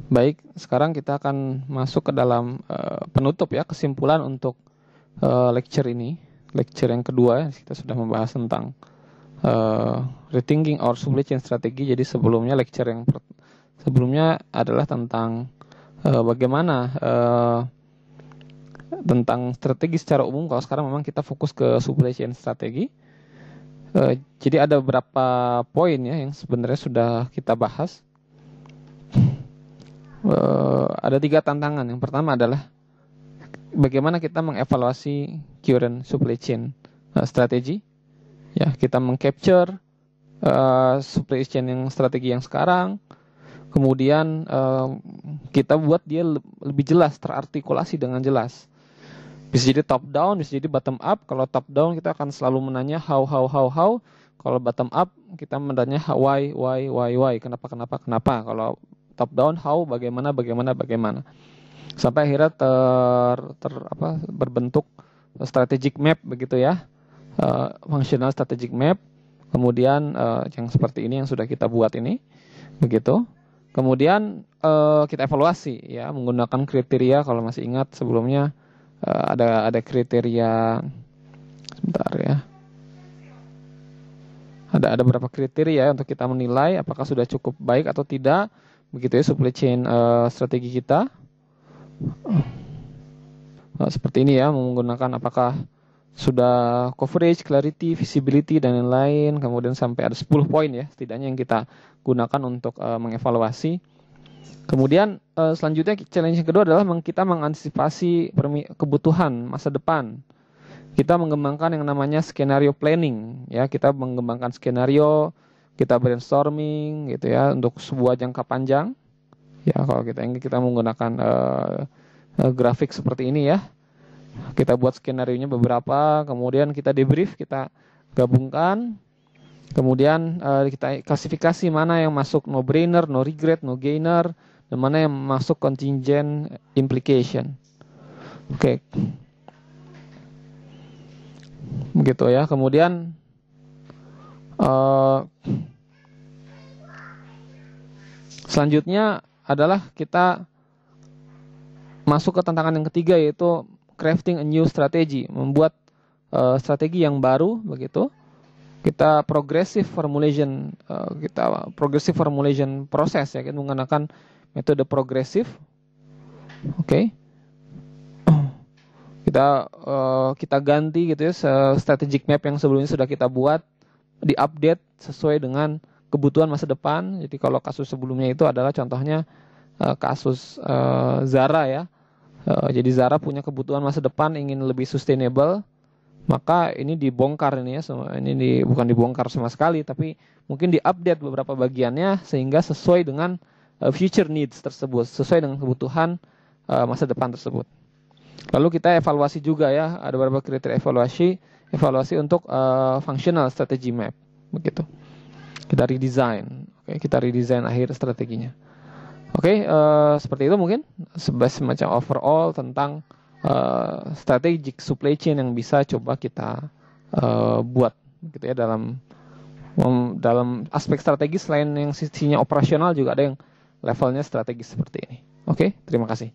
Baik, sekarang kita akan masuk ke dalam penutup ya, kesimpulan untuk lecture ini. Lecture yang kedua, kita sudah membahas tentang rethinking our supply chain strategy. Jadi sebelumnya lecture yang sebelumnya adalah tentang bagaimana tentang strategi secara umum. Kalau sekarang memang kita fokus ke supply chain strategi. Jadi ada beberapa poin ya yang sebenarnya sudah kita bahas. Ada 3 tantangan. Yang pertama adalah bagaimana kita mengevaluasi current supply chain strategi. Ya, kita mengcapture supply chain yang strategi yang sekarang. Kemudian kita buat dia lebih jelas, terartikulasi dengan jelas. Bisa jadi top down, bisa jadi bottom up. Kalau top down kita akan selalu menanya how. Kalau bottom up kita menanya why. Kenapa. Kalau top down how, bagaimana. Sampai akhirnya berbentuk strategic map begitu ya. Functional strategic map. Kemudian yang seperti ini yang sudah kita buat ini. Begitu. Kemudian kita evaluasi ya menggunakan kriteria. Kalau masih ingat sebelumnya ada kriteria, sebentar ya, ada beberapa kriteria untuk kita menilai apakah sudah cukup baik atau tidak begitu ya supply chain strategi kita. Seperti ini ya, menggunakan apakah sudah coverage, clarity, visibility dan lain-lain. Kemudian sampai ada 10 poin ya setidaknya yang kita gunakan untuk mengevaluasi. Kemudian selanjutnya challenge yang kedua adalah kita mengantisipasi kebutuhan masa depan. Kita mengembangkan yang namanya skenario planning ya, kita mengembangkan skenario, kita brainstorming gitu ya untuk sebuah jangka panjang. Ya, kalau kita menggunakan grafik seperti ini ya. Kita buat skenario-nya beberapa, kemudian kita debrief, kita gabungkan. Kemudian kita klasifikasi mana yang masuk no brainer, no regret, no gainer, dan mana yang masuk contingent implication. Oke. Begitu ya. Kemudian selanjutnya adalah kita masuk ke tantangan yang ketiga, yaitu crafting a new strategy, membuat strategi yang baru begitu. Kita progressive formulation proses ya, kita menggunakan metode progresif. Oke. Kita ganti gitu ya strategic map yang sebelumnya sudah kita buat, diupdate sesuai dengan kebutuhan masa depan. Jadi kalau kasus sebelumnya itu adalah contohnya kasus Zara ya. Jadi Zara punya kebutuhan masa depan ingin lebih sustainable, maka ini dibongkar ini ya. Bukan dibongkar sama sekali, tapi mungkin diupdate beberapa bagiannya sehingga sesuai dengan future needs tersebut, sesuai dengan kebutuhan masa depan tersebut. Lalu kita evaluasi juga ya, ada beberapa kriteria evaluasi untuk functional strategy map, begitu. Kita redesign akhir strateginya. Oke, seperti itu mungkin semacam overall tentang strategic supply chain yang bisa coba kita buat, gitu ya, dalam aspek strategis. Selain yang sisinya operasional juga ada yang levelnya strategis seperti ini. Oke, terima kasih.